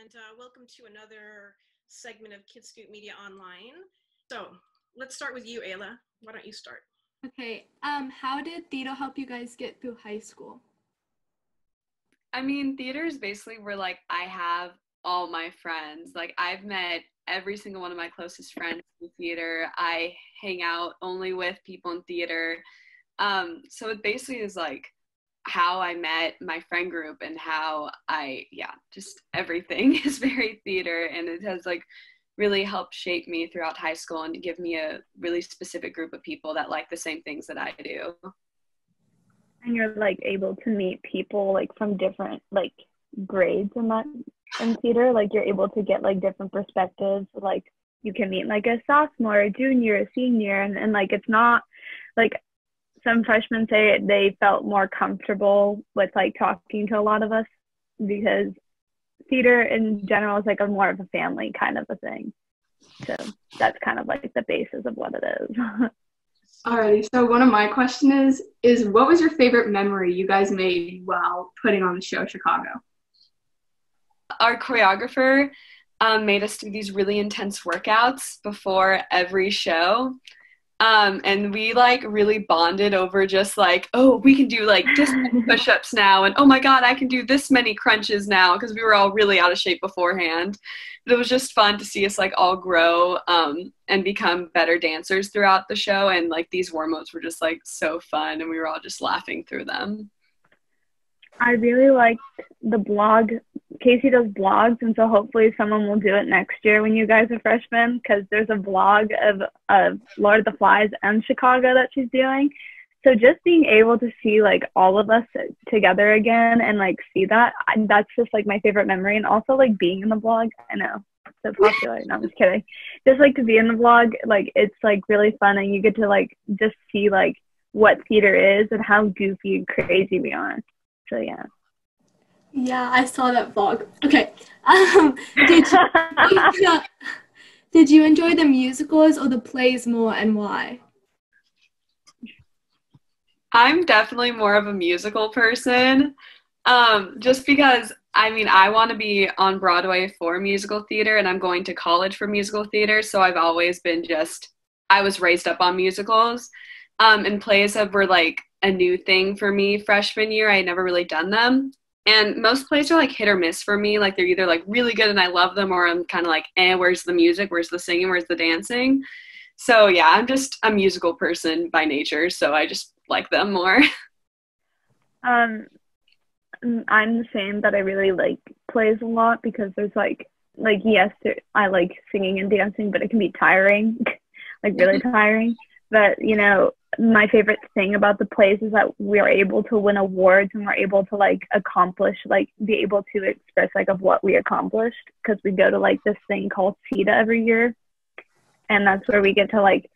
and welcome to another segment of KidScoop Media Online. So let's start with you, Ayla. Why don't you start? Okay, how did theater help you guys get through high school? I mean, theater is basically where, like, I have all my friends. Like, I've met every single one of my closest friends in theater. I hang out only with people in theater. So it basically is, like, how I met my friend group and how just everything is very theater. And it has, like, really helped shape me throughout high school and give me a really specific group of people that like the same things that I do. And you're like able to meet people like from different like grades in theater. Like you're able to get like different perspectives. Like you can meet like a sophomore, a junior, a senior, and like it's not like some freshmen say they felt more comfortable with like talking to a lot of us because theater in general is like a more of a family kind of a thing. So that's kind of like the basis of what it is. Alrighty, so one of my questions is what was your favorite memory you guys made while putting on the show Chicago? Our choreographer made us do these really intense workouts before every show. And we like really bonded over just like, oh, we can do like this many push-ups now, and oh my god, I can do this many crunches now, because we were all really out of shape beforehand. But it was just fun to see us like all grow and become better dancers throughout the show, and like these warm-ups were just like so fun, and we were all just laughing through them. I really liked the blog. Casey does blogs, and so hopefully someone will do it next year when you guys are freshmen, because there's a blog of Lord of the Flies and Chicago that she's doing. So just being able to see like all of us together again and like see that, that's just like my favorite memory. And also like being in the blog, I know, so popular. No, I'm just kidding. Just like to be in the blog, like it's like really fun, and you get to like just see like what theater is and how goofy and crazy we are. So yeah. Yeah, I saw that vlog. Okay. Did you enjoy the musicals or the plays more, and why? I'm definitely more of a musical person, just because, I mean, I want to be on Broadway for musical theater, and I'm going to college for musical theater, so I've always been I was raised up on musicals, and plays were like a new thing for me freshman year. I had never really done them. And most plays are like hit or miss for me. Like they're either like really good and I love them, or I'm kind of like, where's the music? Where's the singing? Where's the dancing? So yeah, I'm just a musical person by nature. So I just like them more. I'm the same, but I really like plays a lot because there's like yes, I like singing and dancing, but it can be tiring, like really tiring. But you know, my favorite thing about the plays is that we are able to win awards, and we're able to like accomplish, like be able to express like of what we accomplished, because we go to like this thing called CETA every year, and that's where we get to like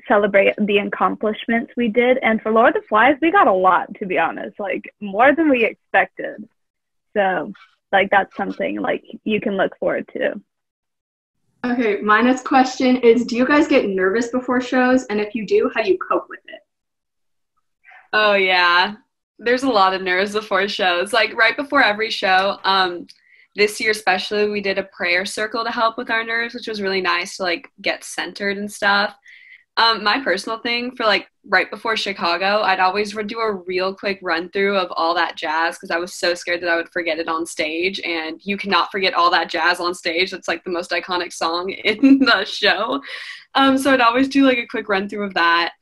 celebrate the accomplishments we did. And for Lord of the Flies, we got a lot, to be honest, like more than we expected. So like that's something like you can look forward to. Okay, my next question is, do you guys get nervous before shows? And if you do, how do you cope with it? Oh, yeah. There's a lot of nerves before shows. Like, right before every show, this year especially, we did a prayer circle to help with our nerves, which was really nice to, like, get centered and stuff. My personal thing for, like, right before Chicago, I'd always do a real quick run-through of all that jazz, because I was so scared that I would forget it on stage, and you cannot forget all that jazz on stage. It's, like, the most iconic song in the show. So I'd always do, like, a quick run-through of that,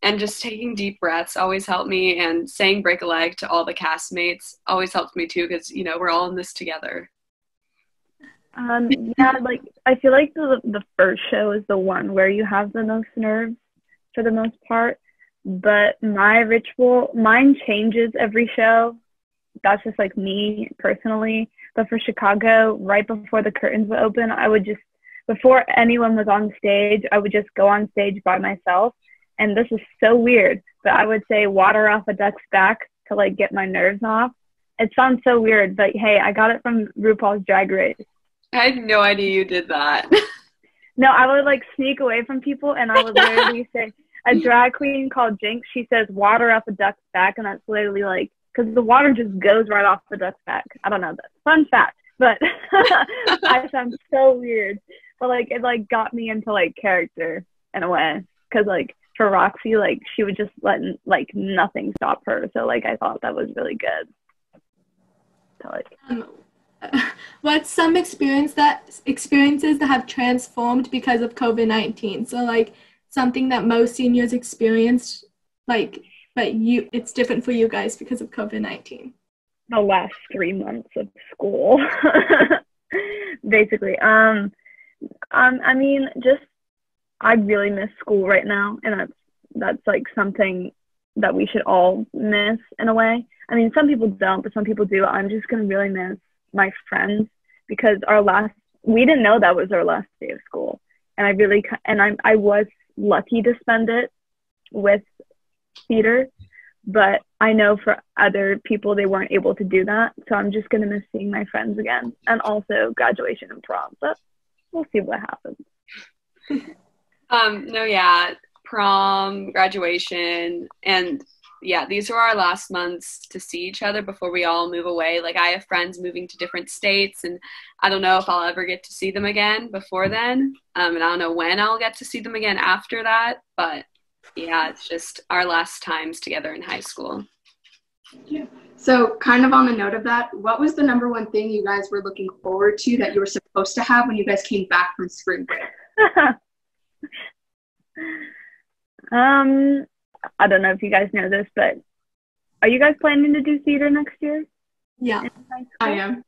and just taking deep breaths always helped me, and saying break a leg to all the castmates always helps me, too, because, you know, we're all in this together. Yeah, like I feel like the first show is the one where you have the most nerves for the most part, but mine changes every show. That's just like me personally. But for Chicago, right before the curtains would open, before anyone was on stage, I would just go on stage by myself. And this is so weird, but I would say water off a duck's back to like get my nerves off. It sounds so weird, but hey, I got it from RuPaul's Drag Race. I had no idea you did that. No, I would like sneak away from people, and I would literally say, a drag queen called Jinx, she says water off a duck's back, and that's literally like, because the water just goes right off the duck's back. I don't know. Fun fact. but I sound so weird. But like it like got me into like character in a way, because like for Roxy, like she would just let like nothing stop her. So like I thought that was really good. So like, what's some experiences that have transformed because of COVID-19? So like something that most seniors experienced, like, but it's different for you guys because of COVID-19. The last 3 months of school, basically. I mean, just I really miss school right now, and that's like something that we should all miss in a way. I mean, some people don't, but some people do. I'm just gonna really miss my friends, because we didn't know that was our last day of school, and I was lucky to spend it with theater, but I know for other people they weren't able to do that. So I'm just gonna miss seeing my friends again, and also graduation and prom. But we'll see what happens. No, yeah, prom, graduation, and yeah, these are our last months to see each other before we all move away. Like, I have friends moving to different states, and I don't know if I'll ever get to see them again before then. And I don't know when I'll get to see them again after that. But yeah, it's just our last times together in high school. Yeah. So kind of on the note of that, what was the number one thing you guys were looking forward to that you were supposed to have when you guys came back from spring break? I don't know if you guys know this, but are you guys planning to do theater next year? Yeah, I am.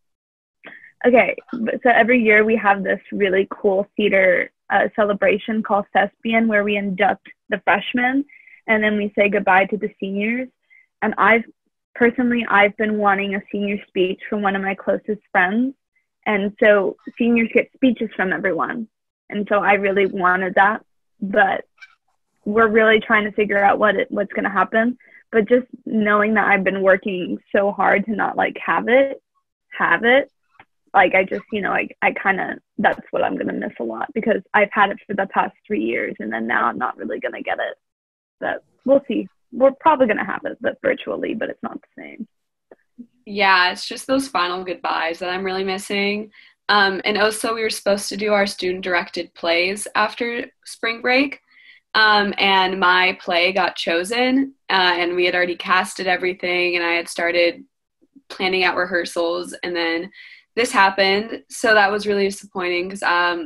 Okay, so every year we have this really cool theater celebration called Thespian, where we induct the freshmen and then we say goodbye to the seniors. And I've been wanting a senior speech from one of my closest friends. And so seniors get speeches from everyone. And so I really wanted that, but we're really trying to figure out what's going to happen. But just knowing that I've been working so hard to not like have it, like I just, I kind of, that's what I'm going to miss a lot, because I've had it for the past 3 years, and then now I'm not really going to get it. But we'll see. We're probably going to have it, but virtually, but it's not the same. Yeah, it's just those final goodbyes that I'm really missing. And also we were supposed to do our student-directed plays after spring break. And my play got chosen, and we had already casted everything, and I had started planning out rehearsals, and then this happened. So that was really disappointing, because I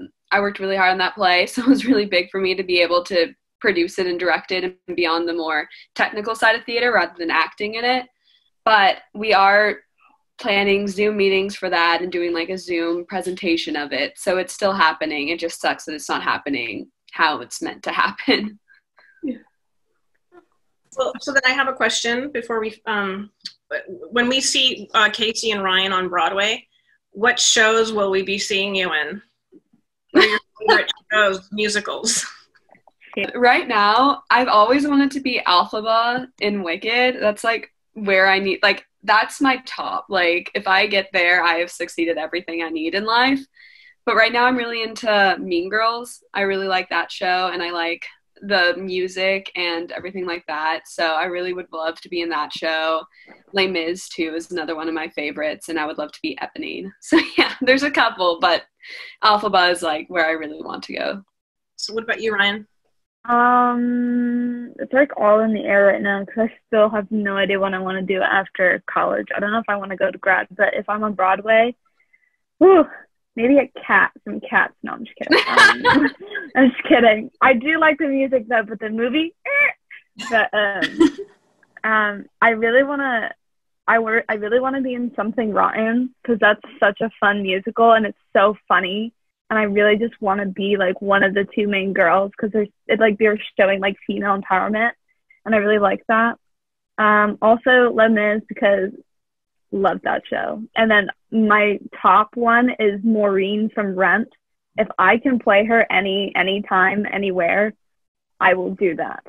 worked really hard on that play. So it was really big for me to be able to produce it and direct it and be on the more technical side of theater rather than acting in it. But we are planning Zoom meetings for that and doing like a Zoom presentation of it. So it's still happening. It just sucks that it's not happening how it's meant to happen. Yeah. Well, so then I have a question before we, when we see Kacey and Ryan on Broadway, what shows will we be seeing you in? What are your favorite shows, musicals? Right now, I've always wanted to be Alphaba in Wicked. That's like where I need, like, that's my top. Like, if I get there, I have succeeded everything I need in life. But right now I'm really into Mean Girls. I really like that show, and I like the music and everything like that. So I really would love to be in that show. Les Mis, too, is another one of my favorites, and I would love to be Eponine. So yeah, there's a couple, but Alphaba is like where I really want to go. So what about you, Ryan? It's like all in the air right now, because I still have no idea what I want to do after college. I don't know if I want to go to grad, but if I'm on Broadway, maybe some Cats. No, I'm just kidding. I'm just kidding. I do like the music though, but the movie, but I really want to be in Something Rotten, because that's such a fun musical and it's so funny. And I really just want to be like one of the two main girls, because they're showing like female empowerment, and I really like that. Also Les Mis, because love that show. And then my top one is Maureen from Rent. If I can play her anytime, anywhere, I will do that.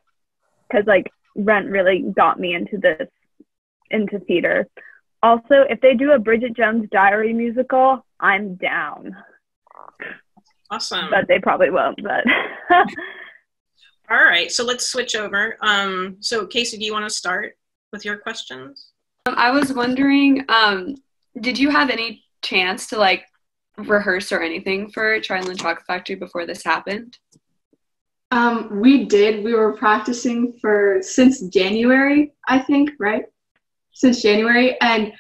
Because like Rent really got me into theater. Also, if they do a Bridget Jones' Diary musical, I'm down. Awesome. But they probably won't, but. All right, so let's switch over. So Kacey, do you want to start with your questions? I was wondering, did you have any chance to like rehearse or anything for Charlie and the Chocolate Factory before this happened? We did. We were practicing since January, I think, right? Since January, and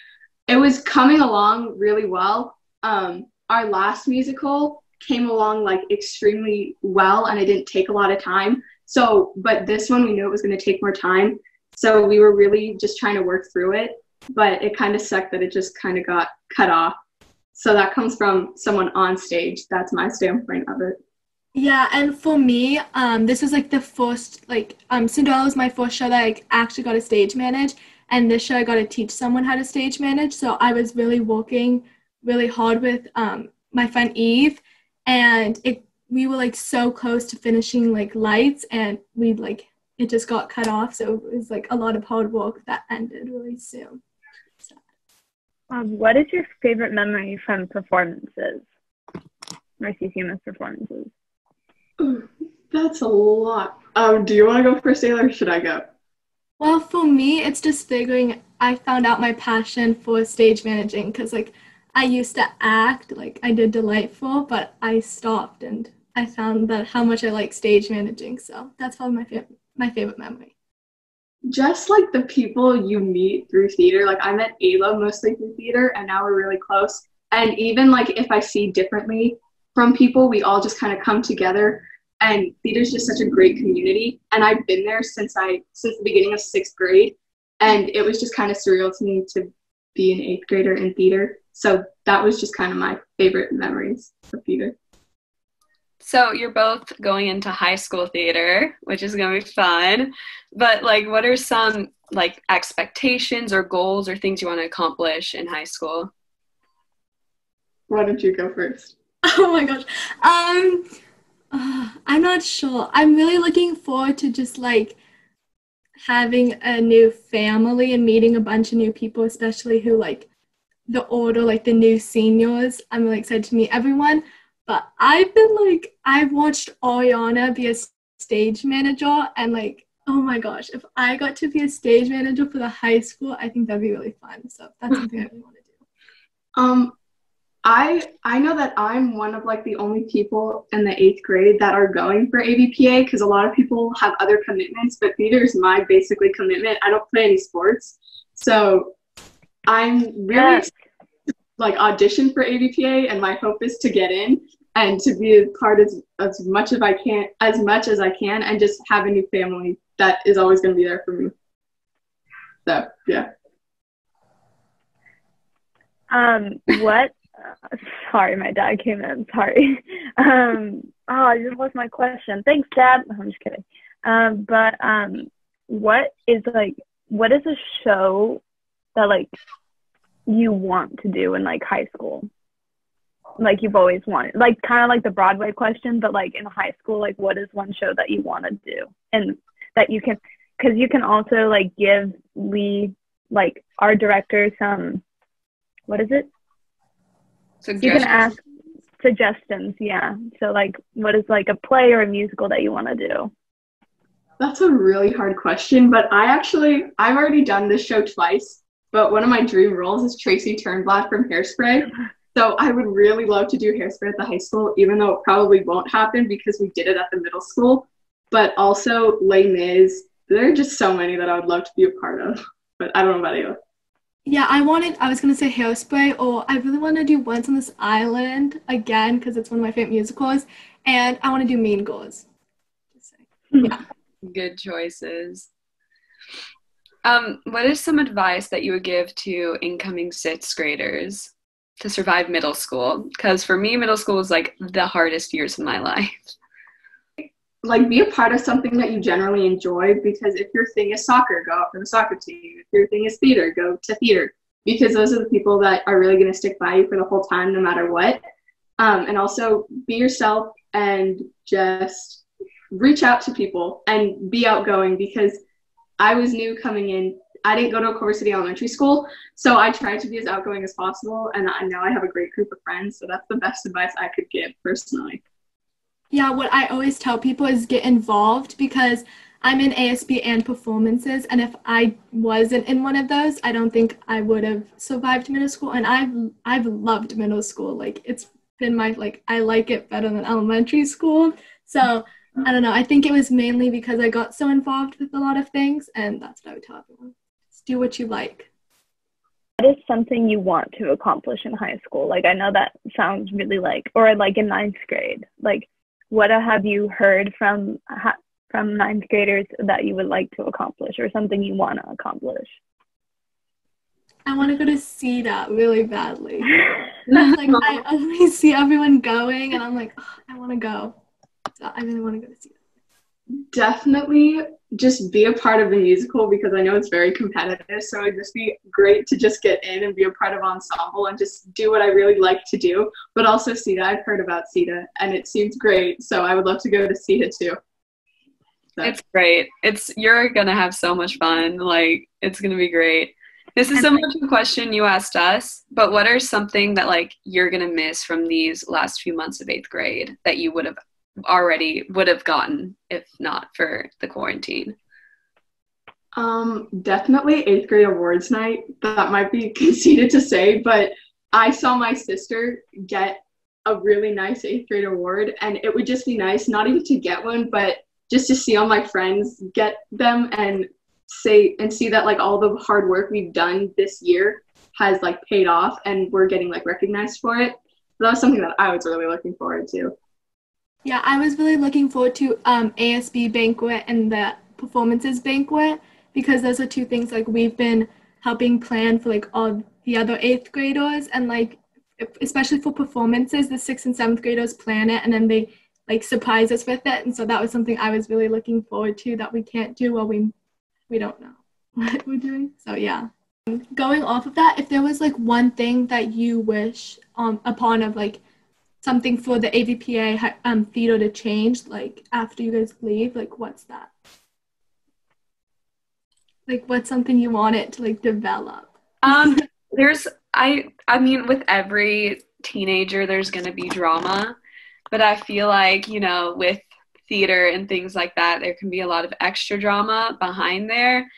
it was coming along really well. Our last musical came along like extremely well, and it didn't take a lot of time. So, but this one we knew it was going to take more time. So we were really just trying to work through it, but it kind of sucked that it just kind of got cut off. So that comes from someone on stage. That's my standpoint of it. Yeah, and for me, this was like the first, Cinderella was my first show that I actually got to stage manage, and this show I got to teach someone how to stage manage. So I was really working really hard with my friend Eve, and we were like so close to finishing like lights, and it just got cut off. So it was like a lot of hard work that ended really soon. So. What is your favorite memory from performances or CCMS performances? That's a lot. Do you want to go first, Ayla, or should I go? Well, for me, it's just figuring I found out my passion for stage managing, because like I used to act, like I did Delightful, but I stopped and I found that how much I like stage managing. So that's probably my favorite memory. Just like the people you meet through theater. Like I met Ayla mostly through theater, and now we're really close. And even like if I see differently from people, we all just kind of come together. And theater's just such a great community. And I've been there since the beginning of 6th grade. And it was just kind of surreal to me to be an 8th grader in theater. So that was just kind of my favorite memories of theater. So you're both going into high school theater, which is going to be fun. But like, what are some like expectations or goals or things you want to accomplish in high school? Why don't you go first? Oh my gosh. I'm not sure. I'm really looking forward to just like having a new family and meeting a bunch of new people, especially who like the new seniors. I'm really excited to meet everyone. But I've watched Ariana be a stage manager, and like, oh my gosh, if I got to be a stage manager for the high school, I think that'd be really fun. So that's something I really want to do. I know that I'm one of like the only people in the 8th grade that are going for AVPA, because a lot of people have other commitments, but theater is my basically commitment. I don't play any sports, so I'm really like audition for AVPA, and my hope is to get in and to be a part as much as I can, and just have a new family that is always going to be there for me. So yeah. Sorry, my dad came in. Sorry. I just lost my question. Thanks, Dad. No, I'm just kidding. What is a show that like you want to do in like high school? Like you've always wanted, like kind of like the Broadway question, but like in high school, like what is one show that you want to do, and that you can, because you can also like give Lee, like our director, some, what is it? You can ask suggestions, yeah. So like, what is like a play or a musical that you want to do? That's a really hard question, but I've already done this show twice, but one of my dream roles is Tracy Turnblad from Hairspray. So I would really love to do Hairspray at the high school, even though it probably won't happen because we did it at the middle school. But also Les Mis, there are just so many that I would love to be a part of, but I don't know about you. Yeah, I was going to say Hairspray, or I really want to do Once on This Island again, because it's one of my favorite musicals, and I want to do Mean Girls. Yeah. Good choices. What is some advice that you would give to incoming 6th graders to survive middle school? Because for me, middle school was like the hardest years of my life. Like, be a part of something that you generally enjoy, because if your thing is soccer, go out for the soccer team. If your thing is theater, go to theater, because those are the people that are really going to stick by you for the whole time, no matter what. And also be yourself and just reach out to people and be outgoing, because I was new coming in. I didn't go to a Culver City elementary school, so I tried to be as outgoing as possible, and now I have a great group of friends, so that's the best advice I could give personally. Yeah, what I always tell people is get involved, because I'm in ASB and performances, and if I wasn't in one of those, I don't think I would have survived middle school. And I've loved middle school. Like, it's been my, like, I like it better than elementary school. So I don't know. I think it was mainly because I got so involved with a lot of things, and that's what I would tell everyone. Just do what you like. What is something you want to accomplish in high school? Like, I know that sounds really like, or like in ninth grade. Like, what have you heard from ninth graders that you would like to accomplish, or something you want to accomplish? I want to go to CETA really badly. Like, I always see everyone going, and I'm like, oh, I want to go. So I really want to go to CETA. Definitely just be a part of the musical, because I know it's very competitive. So it'd just be great to just get in and be a part of ensemble and just do what I really like to do. But also CETA, I've heard about CETA and it seems great. So I would love to go to CETA too. So. It's great. You're going to have so much fun. Like, it's going to be great. This is so much a question you asked us, but what are something that, like, you're going to miss from these last few months of 8th grade that you would have gotten if not for the quarantine? Definitely 8th grade awards night. That might be conceited to say, but I saw my sister get a really nice 8th grade award, and it would just be nice not even to get one, but just to see all my friends get them and see that, like, all the hard work we've done this year has, like, paid off and we're getting, like, recognized for it. So that was something that I was really looking forward to. Yeah, I was really looking forward to ASB banquet and the performances banquet, because those are two things, like, we've been helping plan for, like, all the other 8th graders, and, like, especially for performances, the 6th and 7th graders plan it and then they, like, surprise us with it. And so that was something I was really looking forward to that we can't do while we don't know what we're doing. So yeah. Going off of that, if there was, like, one thing that you wish upon of, like, something for the AVPA theater to change, like, after you guys leave, like, what's that? Like, what's something you want it to, like, develop? I mean, with every teenager, there's going to be drama, but I feel like, you know, with theater and things like that, there can be a lot of extra drama behind there.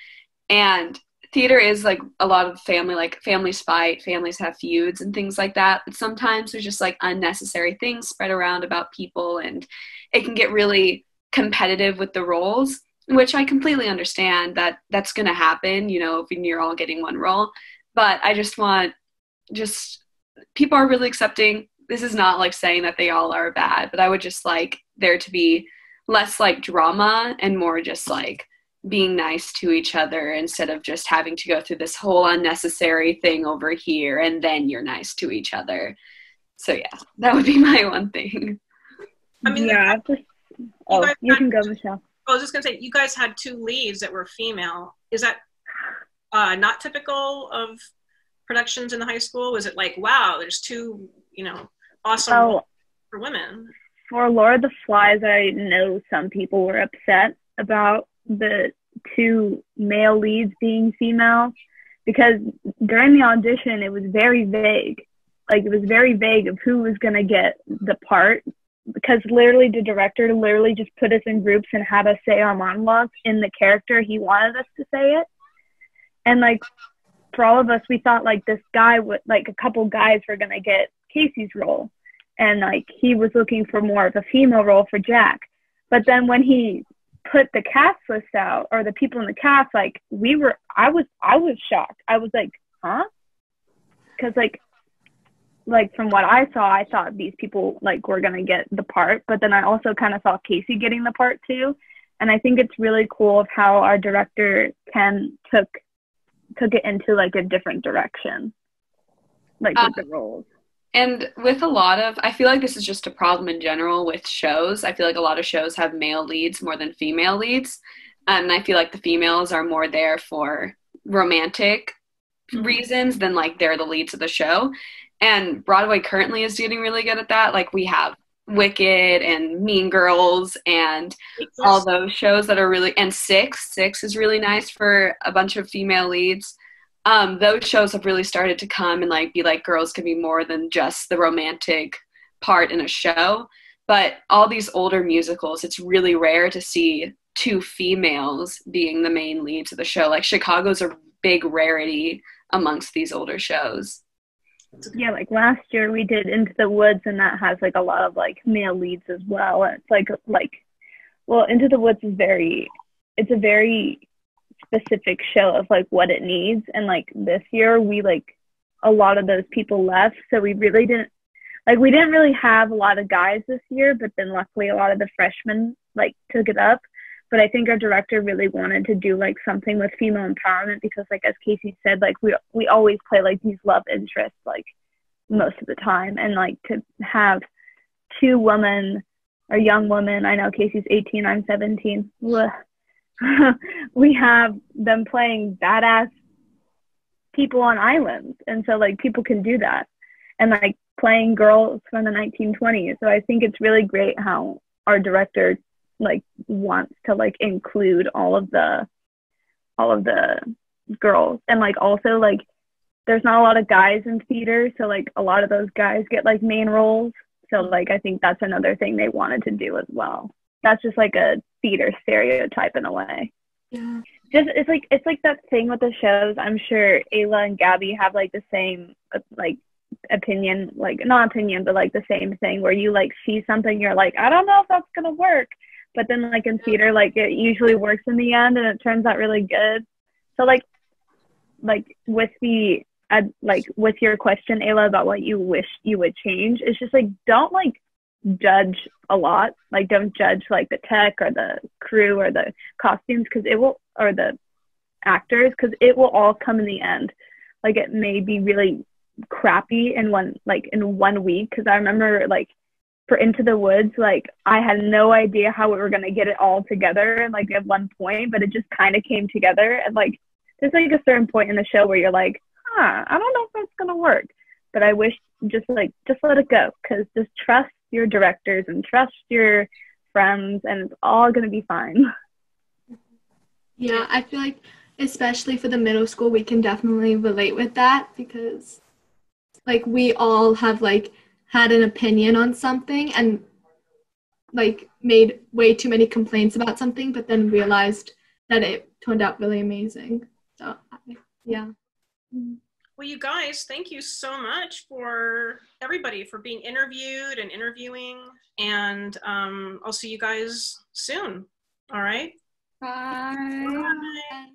And theater is, like, a lot of families fight, families have feuds and things like that. But sometimes there's just, like, unnecessary things spread around about people, and it can get really competitive with the roles, which I completely understand that that's going to happen, you know, if you're all getting one role. But I just want, people are really accepting. This is not, like, saying that they all are bad, but I would just like there to be less, like, drama and more just, like, being nice to each other instead of just having to go through this whole unnecessary thing over here and then you're nice to each other. So yeah, that would be my one thing. I mean, yeah. You can go, Michelle. I was just gonna say, you guys had 2 leads that were female. Is that not typical of productions in the high school? Was it like, wow, there's 2, you know, awesome for women? For Lord of the Flies, I know some people were upset about the 2 male leads being female, because during the audition it was very vague. Like, it was very vague of who was going to get the part, because literally the director just put us in groups and had us say our monologues in the character he wanted us to say it. And, like, for all of us, we thought, like, this guy would, like, a couple guys were going to get Casey's role, and, like, he was looking for more of a female role for Jack. But then when he put the cast list out, or the people in the cast, like, I was shocked. I was like, huh? Because, like from what I saw, I thought these people, like, were gonna get the part, but then I also kind of saw Casey getting the part too. And I think it's really cool of how our director Ken took it into, like, a different direction, like, with the roles. And with I feel like this is just a problem in general with shows. I feel like a lot of shows have male leads more than female leads. And I feel like the females are more there for romantic reasons than, like, they're the leads of the show. And Broadway currently is getting really good at that. Like, we have Wicked and Mean Girls and all those shows that are really, and Six is really nice for a bunch of female leads. Those shows have really started to come and, like, be like, girls can be more than just the romantic part in a show. But all these older musicals, it's really rare to see two females being the main leads of the show. Like Chicago's a big rarity amongst these older shows. Yeah, like last year we did Into the Woods, and that has like a lot of like male leads as well. And it's like well, Into the Woods is it's a very specific show of like what it needs. And like this year we like a lot of those people left, so we didn't really have a lot of guys this year, but then luckily a lot of the freshmen like took it up. But I think our director really wanted to do like something with female empowerment, because like as Casey said, like we always play like these love interests like most of the time, and like to have two women or young women, I know Casey's 18, I'm 17, we have them playing badass people on islands, and so like people can do that, and like playing girls from the 1920s. So I think it's really great how our director like wants to like include all of the girls. And like also like there's not a lot of guys in theater, so like a lot of those guys get like main roles. So like I think that's another thing they wanted to do as well. That's just like a theater stereotype in a way. Yeah. Just it's like that thing with the shows. I'm sure Ayla and Gabby have like the same like opinion, like not opinion, but like the same thing where you like see something, you're like, I don't know if that's gonna work, but then like in theater, like it usually works in the end and it turns out really good. So like with the like with your question, Ayla, about what you wish you would change, it's just like don't like judge a lot. Like don't judge like the tech or the crew or the costumes, because it will, or the actors, because it will all come in the end. Like it may be really crappy in one week, because I remember like for Into the Woods, like I had no idea how we were gonna get it all together, and like at one point, but it just kind of came together. And like there's like a certain point in the show where you're like, I don't know if that's gonna work, but I wish just let it go, because just trust your directors and trust your friends, and it's all gonna be fine. Yeah, I feel like especially for the middle school, we can definitely relate with that, because like we all have like had an opinion on something and like made way too many complaints about something, but then realized that it turned out really amazing. So yeah. Well, you guys, thank you so much for everybody for being interviewed and interviewing, and I'll see you guys soon. All right. Bye. Bye.